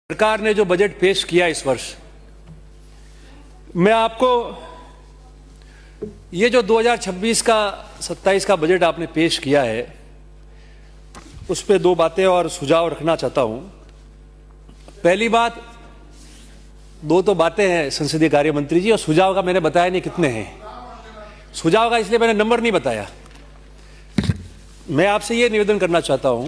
सरकार ने जो बजट पेश किया इस वर्ष, मैं आपको ये जो 2026 का 27 का बजट आपने पेश किया है उस पे दो बातें और सुझाव रखना चाहता हूं। पहली बात, दो तो बातें हैं संसदीय कार्य मंत्री जी, और सुझाव का मैंने बताया नहीं कितने हैं। सुझाव का इसलिए मैंने नंबर नहीं बताया। मैं आपसे ये निवेदन करना चाहता हूं,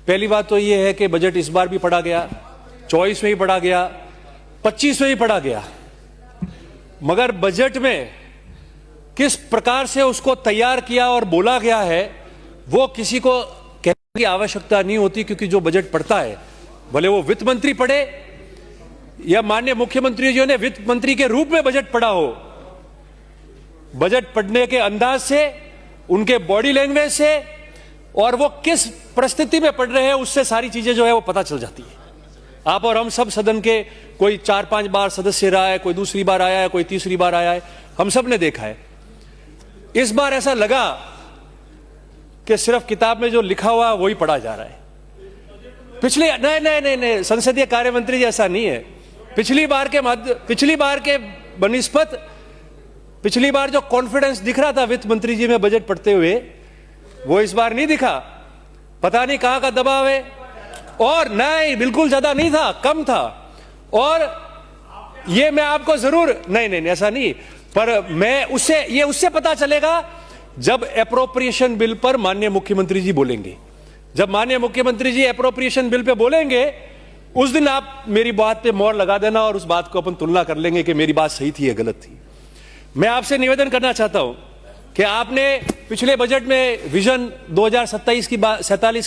पहली बात तो ये है कि बजट इस बार भी पढ़ा गया, 24 में भी पढ़ा गया, 25 में भी पढ़ा गया, मगर बजट में किस प्रकार से उसको तैयार किया और बोला गया है वो किसी को कहने की आवश्यकता नहीं होती, क्योंकि जो बजट पढ़ता है, भले वो वित्त मंत्री पढ़े या माननीय मुख्यमंत्री जी ने वित्त मंत्री के रूप में बजट पढ़ा हो, बजट पढ़ने के अंदाज से, उनके बॉडी लैंग्वेज से और वो किस परिस्थिति में पढ़ रहे हैं उससे सारी चीजें जो है वो पता चल जाती है। आप और हम सब सदन के कोई 4-5 बार सदस्य रहा है, कोई दूसरी बार आया है, कोई तीसरी बार आया है, हम सब ने देखा है। इस बार ऐसा लगा कि सिर्फ किताब में जो लिखा हुआ वही पढ़ा जा रहा है। नहीं, संसदीय कार्य मंत्री जी ऐसा नहीं है। पिछली बार के बनिस्पत पिछली बार जो कॉन्फिडेंस दिख रहा था वित्त मंत्री जी में बजट पढ़ते हुए, वो इस बार नहीं दिखा। पता नहीं कहां का दबाव है, और नहीं, बिल्कुल ज्यादा नहीं था, कम था। और ये मैं आपको जरूर नहीं ऐसा नहीं, पर मैं उससे पता चलेगा जब एप्रोप्रिएशन बिल पर माननीय मुख्यमंत्री जी बोलेंगे। जब माननीय मुख्यमंत्री जी एप्रोप्रिएशन बिल पे बोलेंगे, उस दिन आप मेरी बात पे मोहर लगा देना और उस बात को अपन तुलना कर लेंगे कि मेरी बात सही थी या गलत थी। मैं आपसे निवेदन करना चाहता हूं कि आपने पिछले बजट में विजन 2047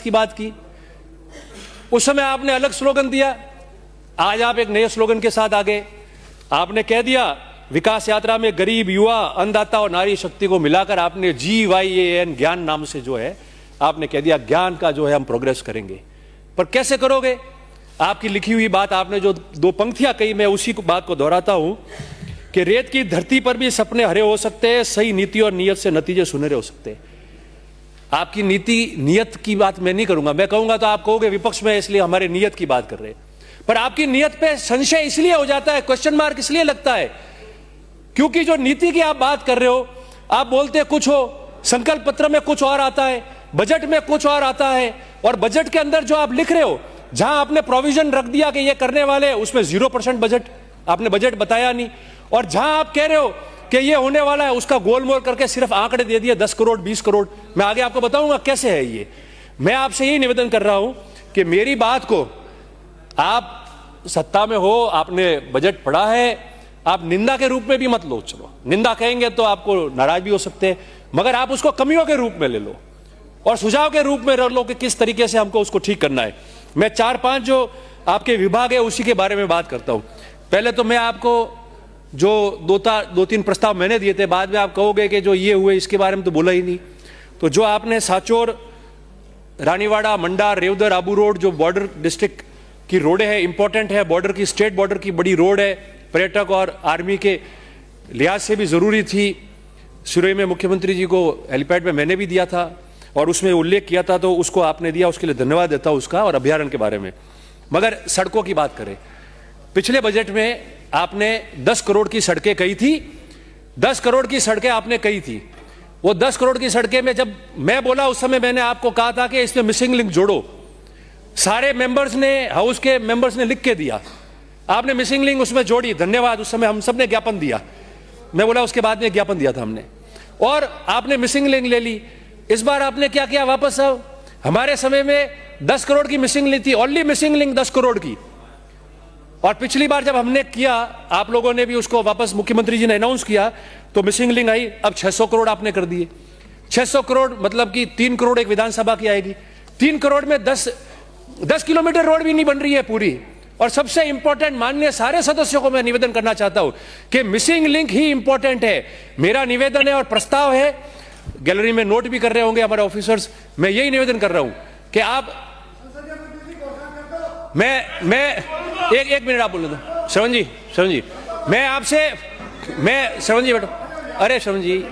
की बात की। उस समय आपने अलग स्लोगन दिया, आज आप एक नए स्लोगन के साथ आ गए। आपने कह दिया विकास यात्रा में गरीब, युवा, अन्नदाता और नारी शक्ति को मिलाकर आपने GYAN ज्ञान नाम से जो है आपने कह दिया ज्ञान का जो है हम प्रोग्रेस करेंगे। पर कैसे करोगे? आपकी लिखी हुई बात आपने जो 2 पंक्तियां कही, मैं उसी बात को दोहराता हूं कि रेत की धरती पर भी सपने हरे हो सकते हैं, सही नीति और नियत से नतीजे सुनहरे हो सकते हैं। आपकी नियत की बात मैं नहीं करूंगा, मैं कहूंगा तो आप कहोगे विपक्ष में इसलिए हमारे नियत की बात कर रहे हैं। पर आपकी नियत पे संशय इसलिए हो जाता है, क्वेश्चन मार्क इसलिए लगता है क्योंकि जो नीति की आप बात कर रहे हो, आप बोलते कुछ हो, संकल्प पत्र में कुछ और आता है, बजट में कुछ और आता है, और बजट के अंदर जो आप लिख रहे हो, जहां आपने प्रोविजन रख दिया कि ये करने वाले, उसमें 0% बजट, आपने बजट बताया नहीं। और जहां आप कह रहे हो कि ये होने वाला है, उसका गोलमोल करके सिर्फ आंकड़े दे दिए, 10 करोड़ 20 करोड़। मैं आगे आपको बताऊंगा कैसे है ये। मैं आपसे यही निवेदन कर रहा हूं कि मेरी बात को, आप सत्ता में हो, आपने बजट पढ़ा है, आप निंदा के रूप में भी मत लो। चलो, निंदा कहेंगे तो आपको नाराज भी हो सकते हैं, मगर आप उसको कमियों के रूप में ले लो और सुझाव के रूप में रख लो कि किस तरीके से हमको उसको ठीक करना है। मैं 4-5 जो आपके विभाग है उसी के बारे में बात करता हूं। पहले तो मैं आपको जो 2-3 प्रस्ताव मैंने दिए थे, बाद में आप कहोगे कि जो ये हुए इसके बारे में तो बोला ही नहीं। तो जो आपने साचोर, रानीवाड़ा, मंडा, रेवदर, आबू रोड, जो बॉर्डर डिस्ट्रिक्ट की रोडें हैं, इंपॉर्टेंट है, बॉर्डर की, स्टेट बॉर्डर की बड़ी रोड है, पर्यटक और आर्मी के लिहाज से भी जरूरी थी। शुरू में मुख्यमंत्री जी को हेलीपैड में मैंने भी दिया था और उसमें उल्लेख किया था, तो उसको आपने दिया, उसके लिए धन्यवाद देता हूं उसका, और अभ्यारण्य के बारे में। मगर सड़कों की बात करें, पिछले बजट में आपने 10 करोड़ की सड़कें कही थी, 10 करोड़ की सड़कें आपने कही थी। वो 10 करोड़ की सड़कें में जब मैं बोला, उस समय मैंने आपको कहा था कि इसमें मिसिंग लिंक जोड़ो। सारे मेंबर्स ने, हाउस के मेंबर्स ने लिख के दिया, आपने मिसिंग लिंक उसमें जोड़ी, धन्यवाद। उस समय हम सब ने ज्ञापन दिया, मैं बोला उसके बाद में ज्ञापन दिया था हमने, और आपने मिसिंग लिंक ले ली। इस बार आपने क्या किया, वापस आओ। हमारे समय में 10 करोड़ की मिसिंग लिंक थी, ओनली मिसिंग लिंक 10 करोड़ की, और पिछली बार जब हमने किया, आप लोगों ने भी उसको वापस, मुख्यमंत्री जी ने अनाउंस किया, तो मिसिंग लिंक आई। अब 600 करोड़ आपने कर दिए। 600 करोड़ मतलब कि 3 करोड़ एक विधानसभा की आएगी। 3 करोड़ में 10 किलोमीटर रोड भी नहीं बन रही है पूरी। और सबसे इंपॉर्टेंट, माननीय सारे सदस्यों को मैं निवेदन करना चाहता हूं कि मिसिंग लिंक ही इंपॉर्टेंट है। मेरा निवेदन है और प्रस्ताव है, गैलरी में नोट भी कर रहे होंगे हमारे ऑफिसर्स, मैं यही निवेदन कर रहा हूं कि आप, मैं एक मिनट आप बोल दो। श्रवण जी, मैं आपसे, श्रवण जी बैठो, अरे श्रवण जी,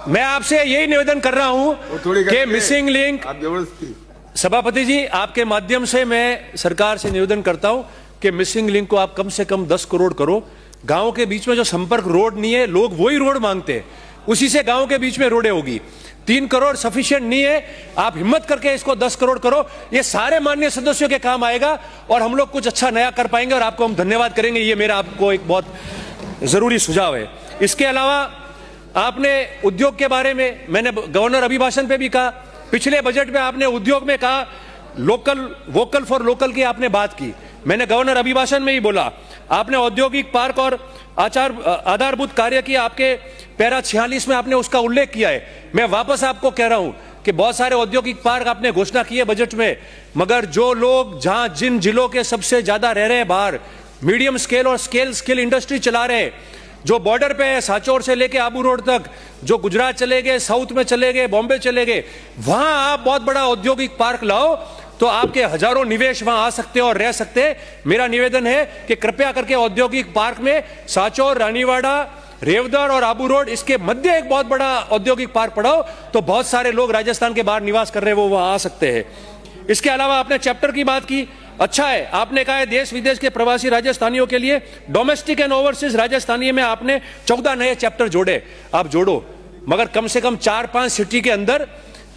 मैं आपसे यही निवेदन कर रहा हूं कि मिसिंग लिंक, आप जबरदस्ती। सभापति जी आपके माध्यम से मैं सरकार से निवेदन करता हूं कि मिसिंग लिंक को आप कम से कम 10 करोड़ करो। गांव के बीच में जो संपर्क रोड नहीं है, लोग वही रोड मांगते हैं, उसी से गांव के बीच में रोडें होगी। 3 करोड़ सफिशिएंट नहीं है, आप हिम्मत करके इसको 10 करोड़ करो। ये सारे माननीय सदस्यों के काम आएगा और हम लोग कुछ अच्छा नया कर पाएंगे और आपको हम धन्यवाद करेंगे। ये मेरा आपको एक बहुत जरूरी सुझाव है। इसके अलावा आपने उद्योग के बारे में, मैंने गवर्नर अभिभाषण पे भी कहा, पिछले बजट में आपने उद्योग में कहा लोकल, वोकल फॉर लोकल की आपने बात की। मैंने गवर्नर अभिभाषण में ही बोला, आपने औद्योगिक पार्क और आधारभूत कार्य की, आपके पैरा 46 में आपने उसका उल्लेख किया है। मैं वापस आपको कह रहा हूं कि बहुत सारे औद्योगिक पार्क आपने घोषणा की है बजट में, मगर जो लोग जहां जिन जिलों के सबसे ज्यादा रह रहे हैं बाहर, मीडियम स्केल और स्किल इंडस्ट्री चला रहे हैं, जो बॉर्डर पे है, सांचौर से लेके आबू रोड तक, जो गुजरात चले गए, साउथ में चले गए, बॉम्बे चले गए, वहां आप बहुत बड़ा औद्योगिक पार्क लाओ तो आपके हजारों निवेश वहां आ सकते हैं और रह सकते हैं। मेरा निवेदन है कि कृपया करके औद्योगिक पार्क में सांचौर, रानीवाड़ा, रेवदर और आबू रोड, इसके मध्य एक बहुत बड़ा औद्योगिक पार्क पढ़ाओ तो बहुत सारे लोग राजस्थान के बाहर निवास कर रहे हैं वो वहां आ सकते हैं। इसके अलावा आपने चैप्टर की बात की, अच्छा है, आपने कहा है देश विदेश के प्रवासी राजस्थानियों के लिए डोमेस्टिक एंड ओवरसीज राजस्थानी में आपने 14 नए चैप्टर जोड़े। आप जोड़ो, मगर कम से कम 4-5 सिटी के अंदर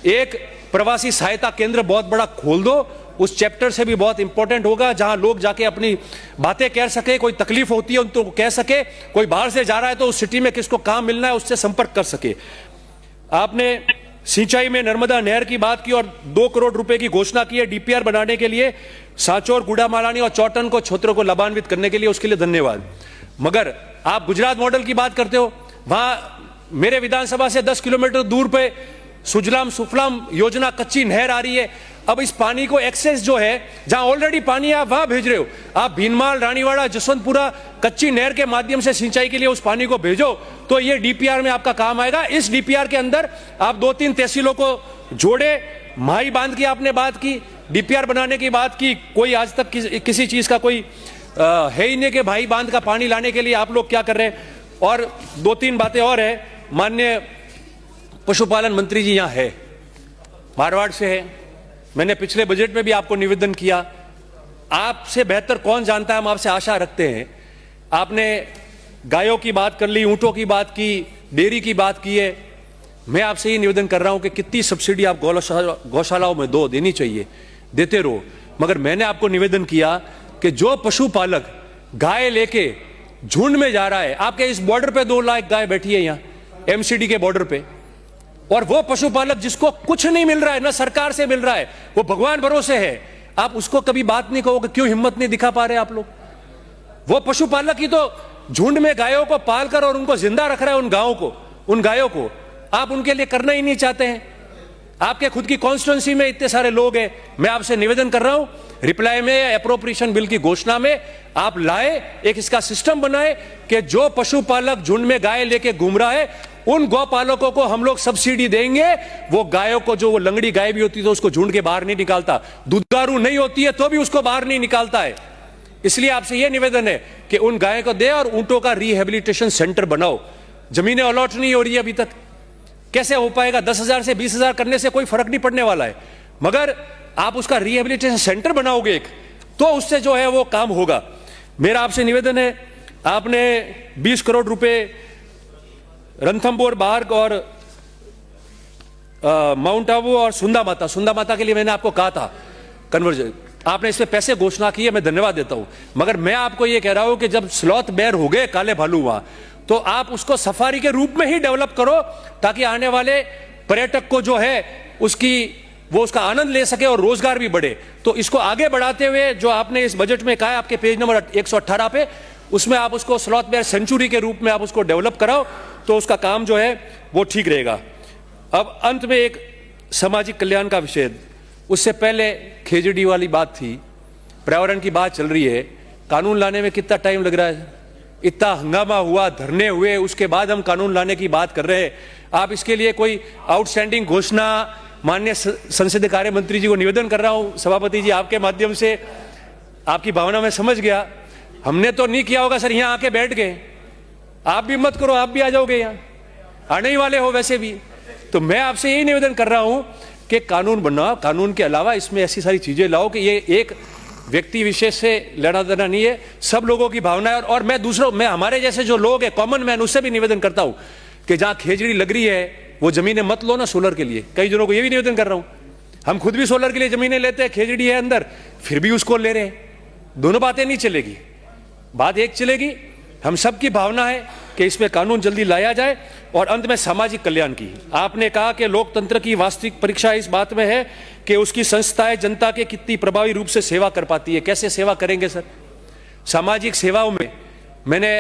एक प्रवासी सहायता केंद्र बहुत बड़ा खोल दो। उस चैप्टर से भी बहुत इंपॉर्टेंट होगा, जहां लोग जाके अपनी बातें कह सके, कोई तकलीफ होती है तो कह सके, कोई बाहर से जा रहा है तो उस सिटी में किसको काम मिलना है उससे संपर्क कर सके। आपने सिंचाई में नर्मदा नहर की बात की और 2 करोड़ रुपए की घोषणा की है डीपीआर बनाने के लिए, सांचौर, गुड़ामालानी और चौटन को, क्षेत्रों को लाभान्वित करने के लिए, उसके लिए धन्यवाद। मगर आप गुजरात मॉडल की बात करते हो, वहां मेरे विधानसभा से 10 किलोमीटर दूर पे सुजलाम सुफलाम योजना, कच्ची नहर आ रही है। अब इस पानी को एक्सेस जो है, जहां ऑलरेडी पानी है आप वहां भेज रहे हो, आप भीनमाल, रानीवाड़ा, जसवंतपुरा कच्ची नहर के माध्यम से सिंचाई के लिए उस पानी को भेजो तो ये डीपीआर में आपका काम आएगा। इस डीपीआर के अंदर आप 2-3 तहसीलों को जोड़े, माही बांध की आपने बात की, डीपीआर बनाने की बात की, कोई आज तक किसी चीज का कोई है ही नहीं कि भाई बांध का पानी लाने के लिए आप लोग क्या कर रहे हैं। और 2-3 बातें और है, माननीय पशुपालन मंत्री जी यहाँ है, मारवाड़ से है, मैंने पिछले बजट में भी आपको निवेदन किया, आपसे बेहतर कौन जानता है, हम आपसे आशा रखते हैं। आपने गायों की बात कर ली, ऊंटों की बात की, डेयरी की बात की है। मैं आपसे ये निवेदन कर रहा हूं कि कितनी सब्सिडी आप गौशालाओं में देनी चाहिए, देते रहो, मगर मैंने आपको निवेदन किया कि जो पशुपालक गाय लेके झुंड में जा रहा है, आपके इस बॉर्डर पे 2 लाख गाय बैठी है यहाँ एमसीडी के बॉर्डर पे, और वो पशुपालक जिसको कुछ नहीं मिल रहा है, ना सरकार से मिल रहा है, वो भगवान भरोसे है, आप उसको कभी बात नहीं कहोगे, क्यों हिम्मत नहीं दिखा पा रहे आप लोग। वो पशुपालक ही तो झुंड में गायों को पालकर और उनको जिंदा रख रहा है, उन गायों को आप उनके लिए करना ही नहीं चाहते हैं। आपके खुद की कॉन्स्टिट्यूंसी में इतने सारे लोग हैं। मैं आपसे निवेदन कर रहा हूं, रिप्लाई में या एप्रोप्रिएशन बिल की घोषणा में आप लाए, एक इसका सिस्टम बनाए कि जो पशुपालक झुंड में गाय लेके घूम रहा है उन गौपालकों को हम लोग सब्सिडी देंगे। वो गायों को, जो वो लंगड़ी गाय भी होती है तो उसको झुंड के बाहर नहीं निकालता, दुधारू नहीं होती है तो भी उसको बाहर नहीं निकालता है। इसलिए आपसे यह निवेदन है कि उन गायों को दे और ऊंटों का रिहेबिलिटेशन सेंटर बनाओ। जमीनें अलॉट नहीं हो रही है अभी तक, कैसे हो पाएगा? 10,000 से 20,000 करने से कोई फर्क नहीं पड़ने वाला है, मगर आप उसका रिहेबिलिटेशन सेंटर बनाओगे एक, तो उससे जो है वो काम होगा। मेरा आपसे निवेदन है, आपने 20 करोड़ रुपए रणथंभौर बार्ग और माउंट आबू और सुंदा माता के लिए मैंने आपको कहा था कन्वर्जन, आपने इस पे पैसे घोषणा की है, मैं धन्यवाद देता हूं। मगर मैं आपको यह कह रहा हूं कि जब स्लॉथ बेर हो गए काले भालू वहां, तो आप उसको सफारी के रूप में ही डेवलप करो ताकि आने वाले पर्यटक को जो है वो उसका आनंद ले सके और रोजगार भी बढ़े। तो इसको आगे बढ़ाते हुए जो आपने इस बजट में कहा है, आपके पेज नंबर 118 पे, उसमें आप उसको स्लॉथ बेर सेंचुरी के रूप में आप उसको डेवलप कराओ तो उसका काम जो है वो ठीक रहेगा। अब अंत में एक सामाजिक कल्याण का विषय, उससे पहले खेजड़ी वाली बात थी, पर्यावरण की बात चल रही है, कानून लाने में कितना टाइम लग रहा है, इतना हंगामा हुआ, धरने हुए, उसके बाद हम कानून लाने की बात कर रहे हैं। आप इसके लिए कोई आउटस्टैंडिंग घोषणा, माननीय संसदीय कार्य मंत्री जी को निवेदन कर रहा हूं, सभापति जी आपके माध्यम से, आपकी भावना में समझ गया, हमने तो नहीं किया होगा सर, यहां आके बैठ गए, आप भी मत करो, आप भी आ जाओगे, यहां आने ही वाले हो वैसे भी। तो मैं आपसे यही निवेदन कर रहा हूं कि कानून बनाओ, कानून के अलावा इसमें ऐसी सारी चीजें लाओ कि ये एक व्यक्ति विशेष से लेना देना नहीं है, सब लोगों की भावना है। और मैं हमारे जैसे जो लोग हैं, कॉमन मैन, उससे भी निवेदन करता हूं कि जहां खेजड़ी लग रही है वो जमीनें मत लो ना सोलर के लिए। कई जनों को ये भी निवेदन कर रहा हूं, हम खुद भी सोलर के लिए जमीनें लेते हैं, खेजड़ी है अंदर, फिर भी उसको ले रहे हैं। दोनों बातें नहीं चलेगी, बात एक चलेगी। हम सबकी भावना है कि इसमें कानून जल्दी लाया जाए। और अंत में सामाजिक कल्याण की, आपने कहा कि लोकतंत्र की वास्तविक परीक्षा इस बात में है कि उसकी संस्थाएं जनता के कितनी प्रभावी रूप से सेवा कर पाती है। कैसे सेवा करेंगे सर? सामाजिक सेवाओं में मैंने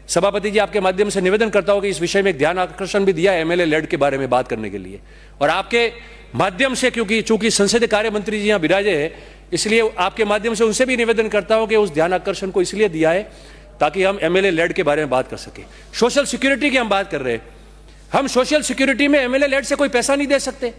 सभापति जी आपके माध्यम से निवेदन करता हूं कि इस विषय में एक ध्यान आकर्षण भी दिया एमएलए लेड के बारे में बात करने के लिए, और आपके माध्यम से, क्योंकि चूंकि संसदीय कार्य मंत्री जी यहां विराजे हैं, इसलिए आपके माध्यम से उनसे भी निवेदन करता हूं कि उस ध्यान आकर्षण को इसलिए दिया है ताकि हम एमएलए लेड के बारे में बात कर सके। सोशल सिक्योरिटी की हम बात कर रहे हैं, हम सोशल सिक्योरिटी में एमएलए लेड से कोई पैसा नहीं दे सकते।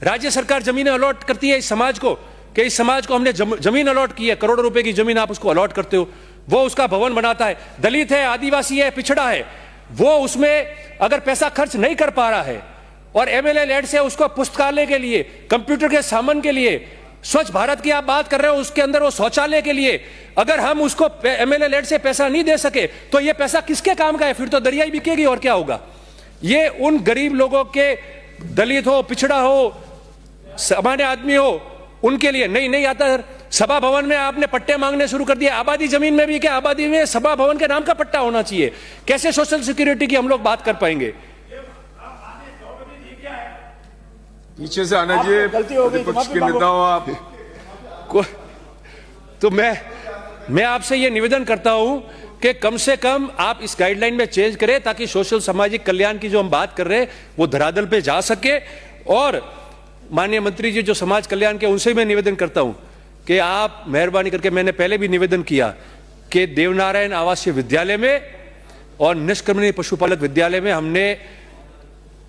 राज्य सरकार जमीनें अलॉट करती है इस समाज को कि इस समाज को हमने जमीन अलॉट की है, करोड़ों रुपए की जमीन आप उसको अलॉट करते हो, वो उसका भवन बनाता है। दलित है, आदिवासी है, पिछड़ा है, वो उसमें अगर पैसा खर्च नहीं कर पा रहा है और एमएलए लेड से उसको पुस्तकालय के लिए, कंप्यूटर के सामान के लिए, स्वच्छ भारत की आप बात कर रहे हो, उसके अंदर वो शौचालय के लिए अगर हम उसको एमएलए लेड से पैसा नहीं दे सके तो ये पैसा किसके काम का है? फिर तो दरिया ही बिकेगी और क्या होगा? ये उन गरीब लोगों के, दलित हो, पिछड़ा हो, सामान्य आदमी हो, उनके लिए नहीं आता। सभा भवन में आपने पट्टे मांगने शुरू कर दिए, आबादी जमीन में भी क्या? आबादी में सभा भवन के नाम का पट्टा होना चाहिए। कैसे सोशल सिक्योरिटी की हम लोग बात कर पाएंगे? पीछे से आना चाहिए, विपक्ष के नेता हो आप। तो मैं आपसे यह निवेदन करता हूं कि कम से कम आप इस गाइडलाइन में चेंज करें ताकि सोशल सामाजिक कल्याण की जो हम बात कर रहे हैं वो धरातल पे जा सके। और माननीय मंत्री जी जो समाज कल्याण के, उनसे मैं निवेदन करता हूं कि आप मेहरबानी करके, मैंने पहले भी निवेदन किया कि देवनारायण आवासीय विद्यालय में और निष्क्रमणीय पशुपालक विद्यालय में हमने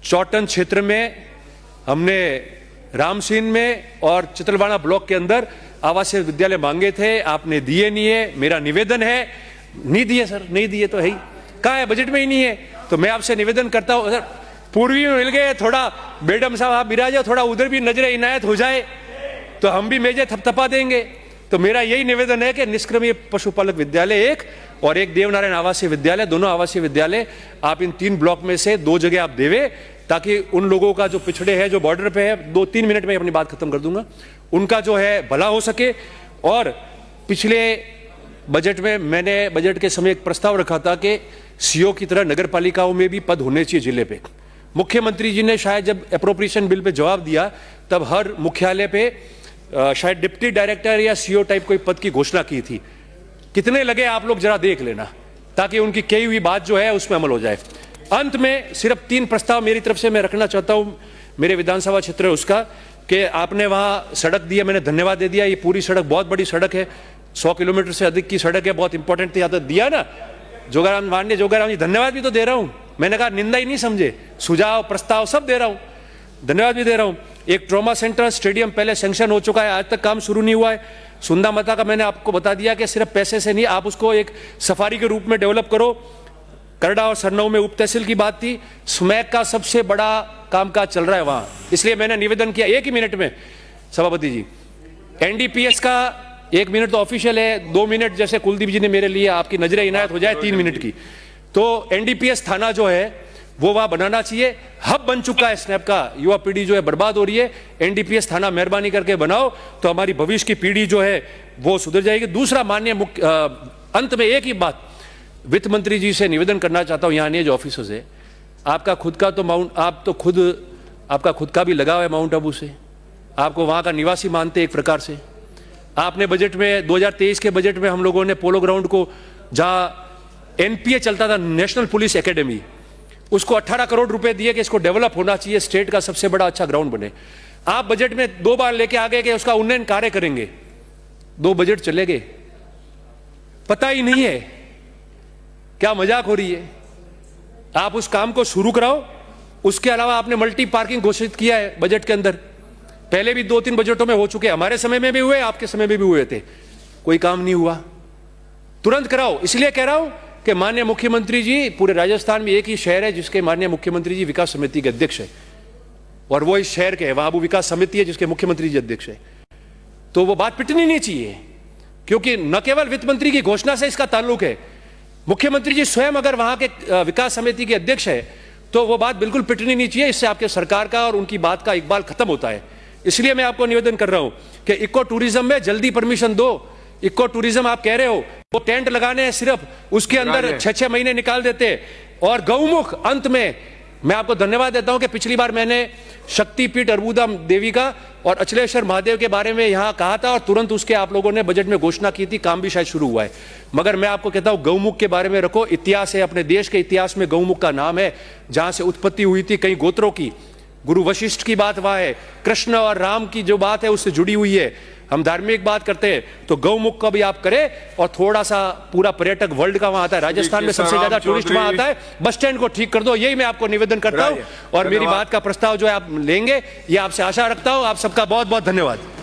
चौटन क्षेत्र में, हमने रामसीन में और चितलवाड़ा ब्लॉक के अंदर आवासीय विद्यालय मांगे थे, आपने दिए नहीं है। मेरा निवेदन है, नहीं दिए सर, नहीं दिए तो है ही, कहाँ है? बजट में ही नहीं है। तो मैं आपसे निवेदन करता हूं, सर पूर्वी में मिल गए, थोड़ा मैडम साहब आप बिराजे, थोड़ा उधर भी नजरे इनायत हो जाए तो हम भी मेजे थपथपा देंगे। तो मेरा यही निवेदन है कि निष्क्रमणीय पशुपालक विद्यालय एक और एक देवनारायण आवासीय विद्यालय, दोनों आवासीय विद्यालय आप इन 3 ब्लॉक में से 2 जगह आप देवे, ताकि उन लोगों का जो पिछड़े हैं, जो बॉर्डर पे है, 2-3 मिनट में अपनी बात खत्म कर दूंगा, उनका जो है भला हो सके। और पिछले बजट में मैंने बजट के समय एक प्रस्ताव रखा था कि सीओ की तरह नगर पालिकाओं में भी पद होने चाहिए जिले पे। मुख्यमंत्री जी ने शायद जब अप्रोप्रिएशन बिल पे जवाब दिया तब हर मुख्यालय पे शायद डिप्टी डायरेक्टर या सीओ टाइप कोई पद की घोषणा की थी। कितने लगे आप लोग जरा देख लेना, ताकि उनकी कही हुई बात जो है उसमें अमल हो जाए। अंत में सिर्फ 3 प्रस्ताव मेरी तरफ से मैं रखना चाहता हूं, मेरे विधानसभा क्षेत्र है उसका, कि आपने वहां सड़क दिया, मैंने धन्यवाद दे दिया। ये पूरी सड़क बहुत बड़ी सड़क है, 100 किलोमीटर से अधिक की सड़क है, बहुत इंपॉर्टेंट थी, तो दिया ना जोगाराम, माननीय जोगाराम जी, धन्यवाद भी तो दे रहा हूं। मैंने कहा निंदा ही नहीं समझे, सुझाव प्रस्ताव सब दे रहा हूं, धन्यवाद भी दे रहा हूं। एक ट्रॉमा सेंटर स्टेडियम पहले सैंक्शन हो चुका है, आज तक काम शुरू नहीं हुआ है। सुंदा माता का मैंने आपको बता दिया कि सिर्फ पैसे से नहीं, आप उसको एक सफारी के रूप में डेवलप करो। करड़ा और सरनऊ में उप तहसील की बात थी, स्मैक का सबसे बड़ा कामकाज चल रहा है वहां, इसलिए मैंने निवेदन किया 1 ही मिनट में सभापति जी। एनडीपीएस का 1 मिनट तो ऑफिशियल है, 2 मिनट जैसे कुलदीप जी ने मेरे लिए, आपकी नजरें इनायत हो जाए 3 मिनट की। तो एनडीपीएस थाना जो है वो वहां बनाना चाहिए, हब बन चुका है स्नैप का, युवा पीढ़ी जो है बर्बाद हो रही है, एनडीपीएस थाना मेहरबानी करके बनाओ तो हमारी भविष्य की पीढ़ी जो है वो सुधर जाएगी। दूसरा माननीय अंत में एक ही बात वित्त मंत्री जी से निवेदन करना चाहता हूं, यहाँ जो ऑफिसर्स है, आपका खुद का तो आपका खुद का भी लगाव है माउंट आबू से, आपको वहां का निवासी मानते एक प्रकार से। आपने बजट में 2023 के बजट में हम लोगों ने पोलो ग्राउंड को, जहां एनपीए चलता था, नेशनल पुलिस एकेडमी, उसको 18 करोड़ रुपए दिए कि इसको डेवलप होना चाहिए, स्टेट का सबसे बड़ा अच्छा ग्राउंड बने। आप बजट में 2 बार लेके आ गए कि उसका उन्नयन कार्य करेंगे, 2 बजट चले गए, पता ही नहीं है, क्या मजाक हो रही है? आप उस काम को शुरू कराओ। उसके अलावा आपने मल्टी पार्किंग घोषित किया है बजट के अंदर, पहले भी 2-3 बजटों में हो चुके, हमारे समय में भी हुए, आपके समय में भी हुए थे, कोई काम नहीं हुआ। तुरंत कराओ। इसलिए कह रहा हूं कि माननीय मुख्यमंत्री जी, पूरे राजस्थान में एक ही शहर है जिसके माननीय मुख्यमंत्री जी विकास समिति के अध्यक्ष है, और वो इस शहर के है, वहां वो विकास समिति है जिसके मुख्यमंत्री जी अध्यक्ष है, तो वो बात पिटनी नहीं चाहिए, क्योंकि न केवल वित्त मंत्री की घोषणा से इसका ताल्लुक है, मुख्यमंत्री जी स्वयं अगर वहां के विकास समिति के अध्यक्ष है तो वो बात बिल्कुल पिटनी नहीं चाहिए। इससे आपके सरकार का और उनकी बात का इकबाल खत्म होता है। इसलिए मैं आपको निवेदन कर रहा हूं कि इको टूरिज्म में जल्दी परमिशन दो। इको टूरिज्म आप कह रहे हो, वो टेंट लगाने हैं सिर्फ, उसके अंदर 6-6 महीने निकाल देते। और गौमुख, अंत में मैं आपको धन्यवाद देता हूं कि पिछली बार मैंने शक्तिपीठ अर्बुदा देवी का और अचलेश्वर महादेव के बारे में यहां कहा था और तुरंत उसके आप लोगों ने बजट में घोषणा की थी, काम भी शायद शुरू हुआ है। मगर मैं आपको कहता हूं गौमुख के बारे में रखो, इतिहास है, अपने देश के इतिहास में गौमुख का नाम है, जहां से उत्पत्ति हुई थी कई गोत्रों की, गुरु वशिष्ठ की बात वहां है, कृष्ण और राम की जो बात है उससे जुड़ी हुई है। हम धार्मिक बात करते हैं तो गौमुख का भी आप करें, और थोड़ा सा पूरा पर्यटक वर्ल्ड का वहां आता है, राजस्थान में सबसे ज्यादा टूरिस्ट वहां आता है, बस स्टैंड को ठीक कर दो, यही मैं आपको निवेदन करता हूं। और मेरी बात का प्रस्ताव जो है आप लेंगे, ये आपसे आशा रखता हूं। आप सबका बहुत बहुत धन्यवाद।